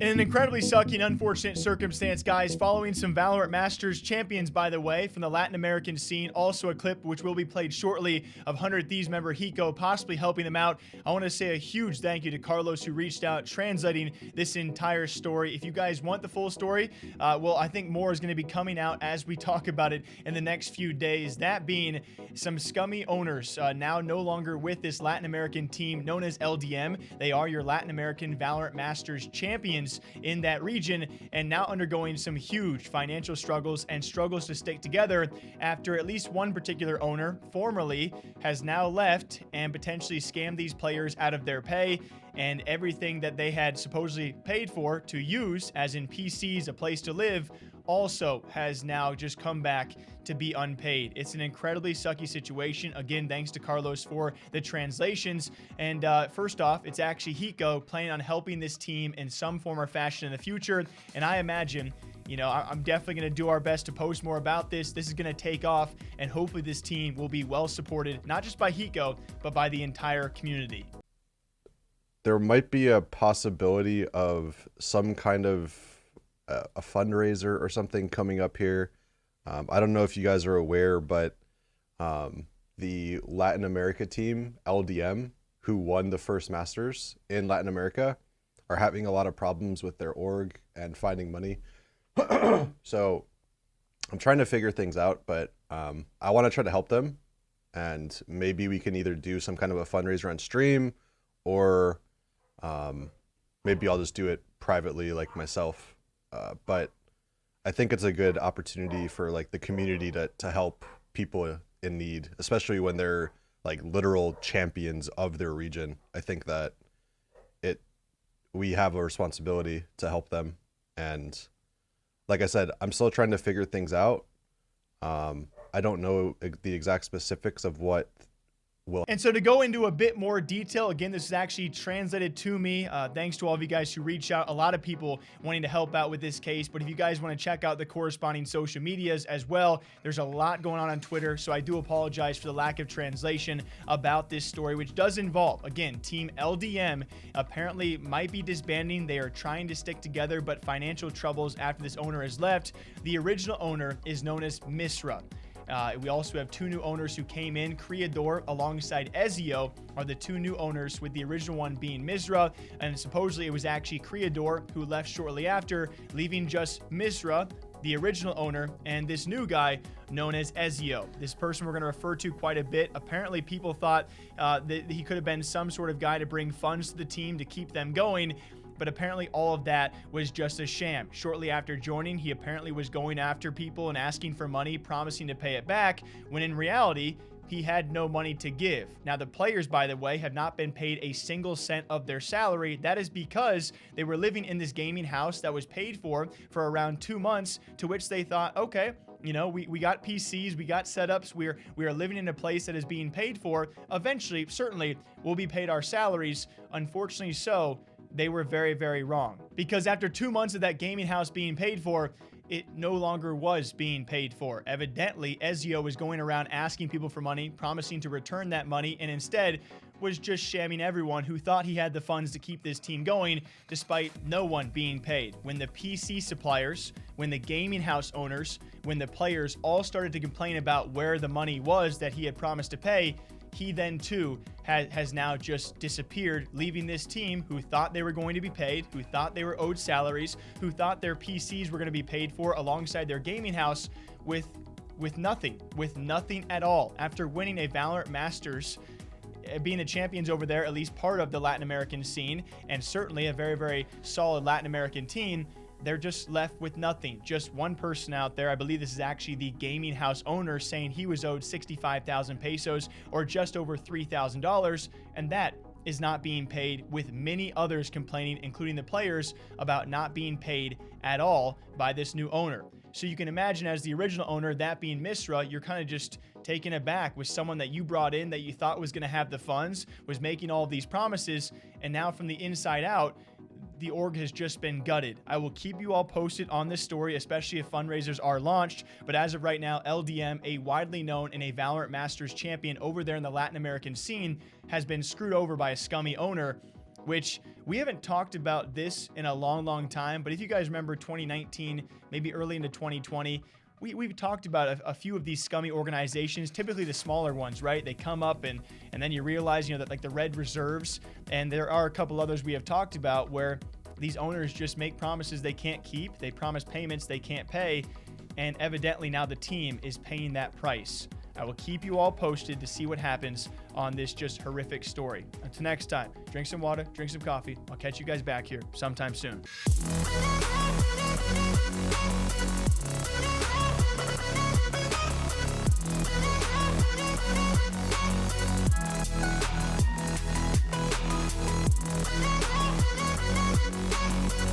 In an incredibly sucky and unfortunate circumstance, guys, following some Valorant Masters champions, by the way, from the Latin American scene, also a clip which will be played shortly of 100 Thieves member Hiko possibly helping them out. I want to say a huge thank you to Carlos who reached out, translating this entire story. If you guys want the full story, well, I think more is going to be coming out as we talk about it in the next few days. That being some scummy owners now no longer with this Latin American team known as LDM. They are your Latin American Valorant Masters champions in that region, and now undergoing some huge financial struggles and struggles to stick together after at least one particular owner formerly has now left and potentially scammed these players out of their pay and everything that they had supposedly paid for to use, as in PCs, a place to live, also has now just come back to be unpaid. It's an incredibly sucky situation. Again, thanks to Carlos for the translations. And first off, it's actually Hiko planning on helping this team in some form or fashion in the future. And I imagine, you know, I'm definitely going to do our best to post more about this. This is going to take off, and hopefully this team will be well supported, not just by Hiko, but by the entire community. There might be a possibility of some kind of a fundraiser or something coming up here. I don't know if you guys are aware, but the Latin America team, LDM, who won the first Masters in Latin America, are having a lot of problems with their org and finding money. So I'm trying to figure things out, but I want to try to help them. And maybe we can either do some kind of a fundraiser on stream, or maybe I'll just do it privately like myself. But I think it's a good opportunity for like the community to help people in need, especially when they're like literal champions of their region. I think that we have a responsibility to help them. And like I said, I'm still trying to figure things out. I don't know the exact specifics of what will. And so to go into a bit more detail, again, this is actually translated to me. Thanks to all of you guys who reached out. A lot of people wanting to help out with this case. But if you guys want to check out the corresponding social medias as well, there's a lot going on Twitter. So I do apologize for the lack of translation about this story, which does involve, again, Team LDM apparently might be disbanding. They are trying to stick together, but financial troubles after this owner has left. The original owner is known as Misra. We also have two new owners who came in. Creador alongside Ezio are the two new owners, with the original one being Misra, and supposedly it was actually Creador who left shortly after, leaving just Misra, the original owner, and this new guy known as Ezio. This person we're going to refer to quite a bit. Apparently people thought that he could have been some sort of guy to bring funds to the team to keep them going, but apparently all of that was just a sham. Shortly after joining, he apparently was going after people and asking for money, promising to pay it back, when in reality, he had no money to give. Now, the players, by the way, have not been paid a single cent of their salary. That is because they were living in this gaming house that was paid for around 2 months, to which they thought, okay, you know, we got PCs, we got setups, we are living in a place that is being paid for. Eventually, certainly, we'll be paid our salaries. Unfortunately so, they were very, very wrong. Because after 2 months of that gaming house being paid for, it no longer was being paid for. Evidently, Ezio was going around asking people for money, promising to return that money, and instead was just shamming everyone who thought he had the funds to keep this team going, despite no one being paid. When the PC suppliers, when the gaming house owners, when the players all started to complain about where the money was that he had promised to pay, he then too has now just disappeared, leaving this team who thought they were going to be paid, who thought they were owed salaries, who thought their PCs were going to be paid for alongside their gaming house, with nothing at all. After winning a Valorant Masters, being the champions over there, at least part of the Latin American scene, and certainly a very, very solid Latin American team, they're just left with nothing. Just one person out there, I believe this is actually the gaming house owner, saying he was owed 65,000 pesos, or just over $3,000, and that is not being paid, with many others complaining, including the players, about not being paid at all by this new owner. So you can imagine, as the original owner, that being Misra, you're kind of just taken aback with someone that you brought in that you thought was going to have the funds, was making all of these promises, and now from the inside out, the org has just been gutted. I will keep you all posted on this story, especially if fundraisers are launched. But as of right now, LDM, a widely known and a Valorant Masters champion over there in the Latin American scene, has been screwed over by a scummy owner. which we haven't talked about this in a long time. But if you guys remember 2019, maybe early into 2020, we've talked about a few of these scummy organizations, typically the smaller ones, right? They come up and then you realize, that like the red reserves, and there are a couple others we have talked about where these owners just make promises they can't keep. They promise payments they can't pay, and evidently now the team is paying that price. I will keep you all posted to see what happens on this just horrific story. Until next time, drink some water, drink some coffee. I'll catch you guys back here sometime soon.